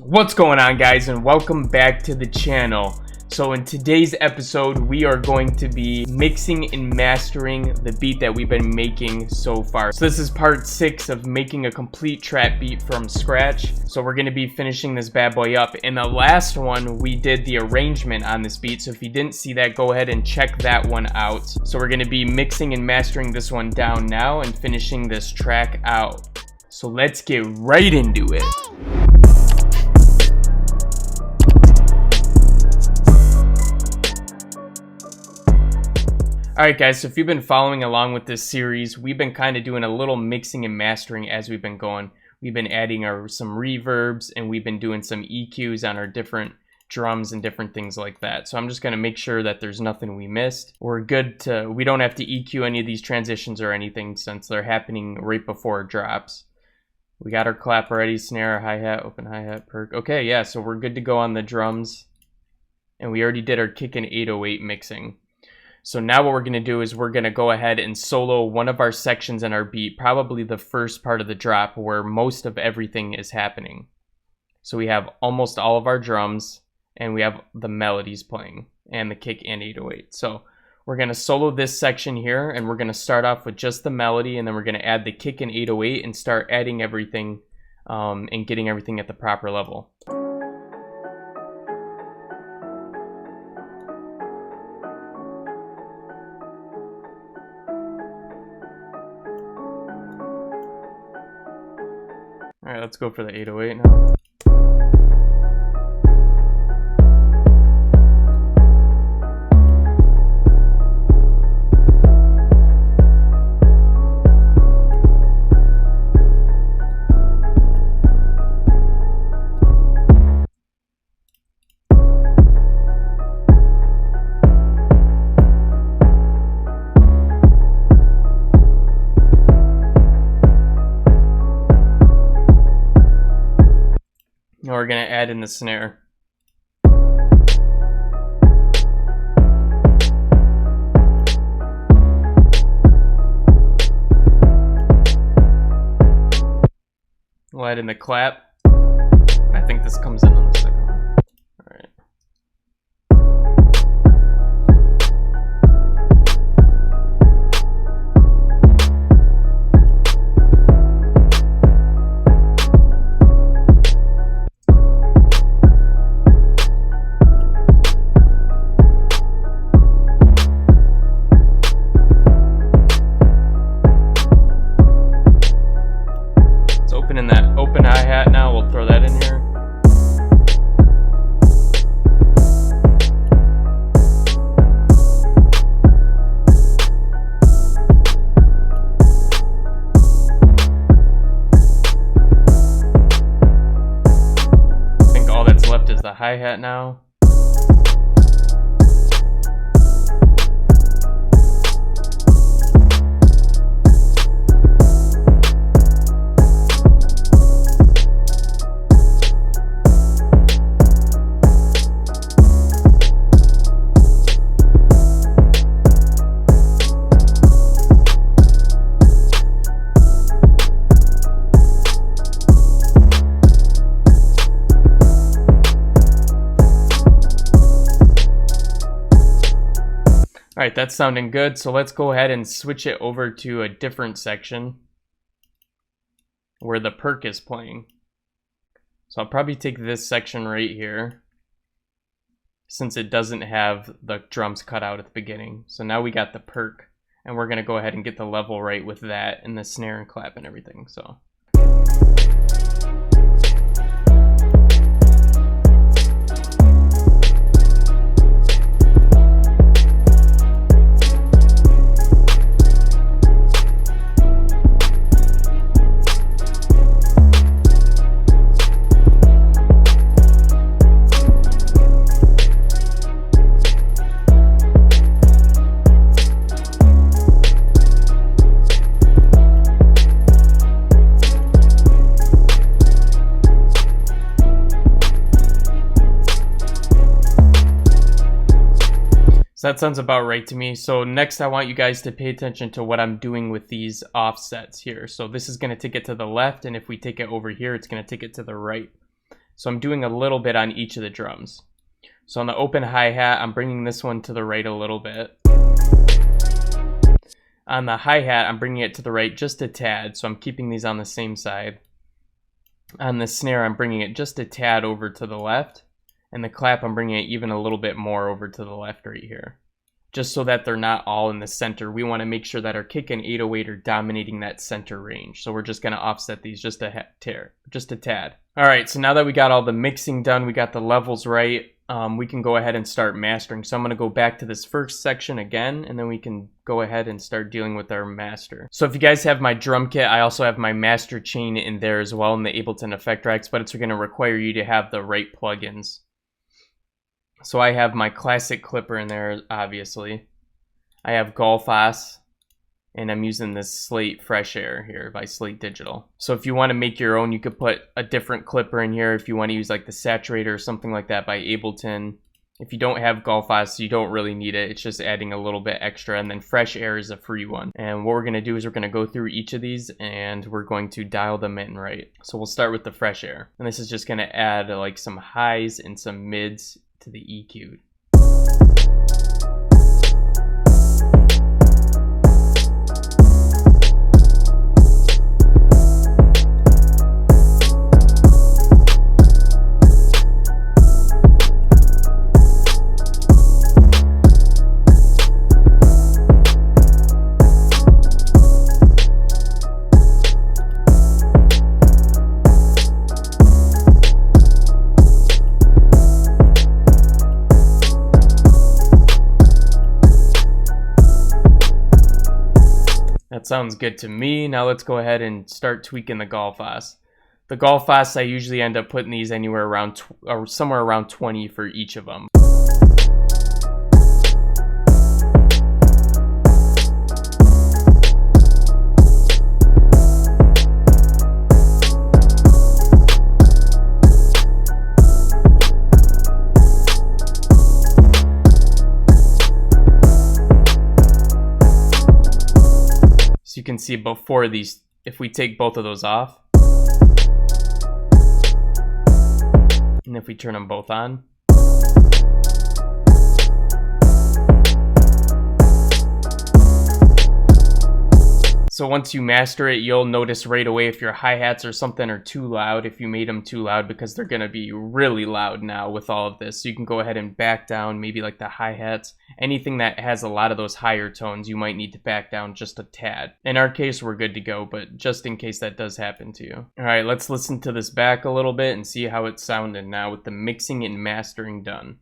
What's going on, guys, and welcome back to the channel. So in today's episode we are going to be mixing and mastering the beat that we've been making so far. So this is part 6 of making a complete trap beat from scratch. So we're going to be finishing this bad boy up. In the last one we did the arrangement on this beat, so if you didn't see that, go ahead and check that one out. So we're going to be mixing and mastering this one down now and finishing this track out. So let's get right into it. Alright guys, so if you've been following along with this series, we've been kind of doing a little mixing and mastering as we've been going. We've been adding some reverbs, and we've been doing some EQs on our different drums and different things like that. So I'm just going to make sure that there's nothing we missed. We don't have to EQ any of these transitions or anything since they're happening right before it drops. We got our clap ready, snare, hi-hat, open hi-hat, perk. Okay, yeah, so we're good to go on the drums. And we already did our kick and 808 mixing. So now what we're going to do is we're going to go ahead and solo one of our sections in our beat, probably the first part of the drop where most of everything is happening. So we have almost all of our drums, and we have the melodies playing, and the kick and 808. So we're going to solo this section here, and we're going to start off with just the melody, and then we're going to add the kick and 808 and start adding everything and getting everything at the proper level. Alright, let's go for the 808 now. Now we're going to add in the snare. We'll add in the clap. I think this comes in on the second one. Alright. In that open hi-hat now, we'll throw that in here. I think all that's left is the hi-hat now. Alright, that's sounding good, so let's go ahead and switch it over to a different section where the perk is playing. So I'll probably take this section right here, since it doesn't have the drums cut out at the beginning. So now we got the perk, and we're going to go ahead and get the level right with that, and the snare and clap and everything. So So that sounds about right to me. So next I want you guys to pay attention to what I'm doing with these offsets here. So this is going to take it to the left, and if we take it over here, it's going to take it to the right. So I'm doing a little bit on each of the drums. So on the open hi-hat, I'm bringing this one to the right a little bit. On the hi-hat, I'm bringing it to the right just a tad, so I'm keeping these on the same side. On the snare, I'm bringing it just a tad over to the left. And the clap, I'm bringing it even a little bit more over to the left right here. Just so that they're not all in the center. We want to make sure that our kick and 808 are dominating that center range. So we're just going to offset these just a tad. All right, so now that we got all the mixing done, we got the levels right, we can go ahead and start mastering. So I'm going to go back to this first section again, and then we can go ahead and start dealing with our master. So if you guys have my drum kit, I also have my master chain in there as well in the Ableton effect racks, but it's going to require you to have the right plugins. So I have my classic clipper in there, obviously. I have Golfos, and I'm using this Slate Fresh Air here by Slate Digital. So if you want to make your own, you could put a different clipper in here. If you want to use like the Saturator or something like that by Ableton. If you don't have Golfos, you don't really need it. It's just adding a little bit extra. And then Fresh Air is a free one. And what we're going to do is we're going to go through each of these and we're going to dial them in right. So we'll start with the Fresh Air. And this is just going to add like some highs and some mids to the EQ. That sounds good to me. Now let's go ahead and start tweaking the Golfos. The Golfos, I usually end up putting these anywhere around, or somewhere around 20 for each of them. You can see before these, if we take both of those off, and if we turn them both on, so once you master it, you'll notice right away if your hi-hats or something are too loud, if you made them too loud, because they're going to be really loud now with all of this. So you can go ahead and back down, maybe like the hi-hats. Anything that has a lot of those higher tones, you might need to back down just a tad. In our case, we're good to go, but just in case that does happen to you. All right, let's listen to this back a little bit and see how it's sounding now with the mixing and mastering done.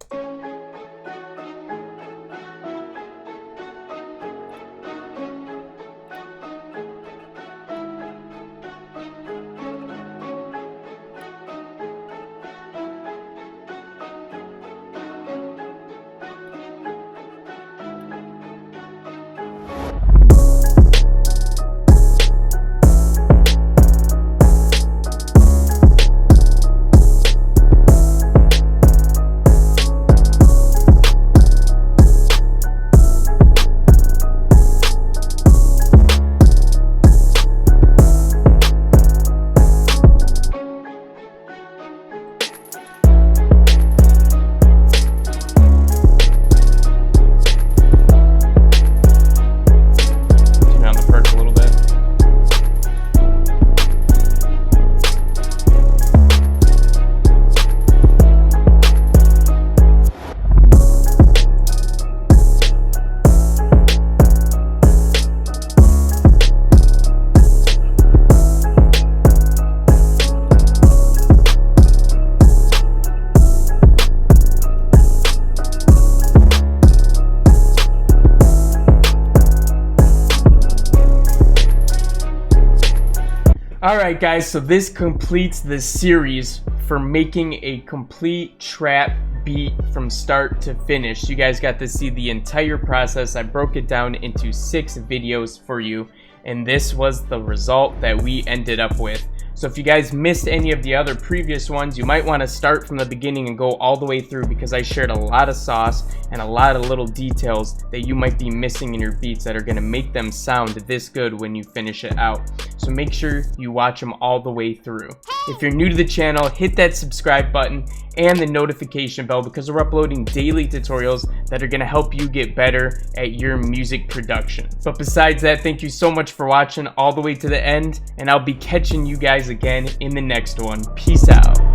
Alright guys, so this completes the series for making a complete trap beat from start to finish. You guys got to see the entire process. I broke it down into 6 videos for you, and this was the result that we ended up with. So if you guys missed any of the other previous ones, you might want to start from the beginning and go all the way through, because I shared a lot of sauce and a lot of little details that you might be missing in your beats that are going to make them sound this good when you finish it out. So make sure you watch them all the way through. If you're new to the channel, hit that subscribe button and the notification bell, because we're uploading daily tutorials that are going to help you get better at your music production. But besides that, thank you so much for watching all the way to the end, and I'll be catching you guys again in the next one. Peace out.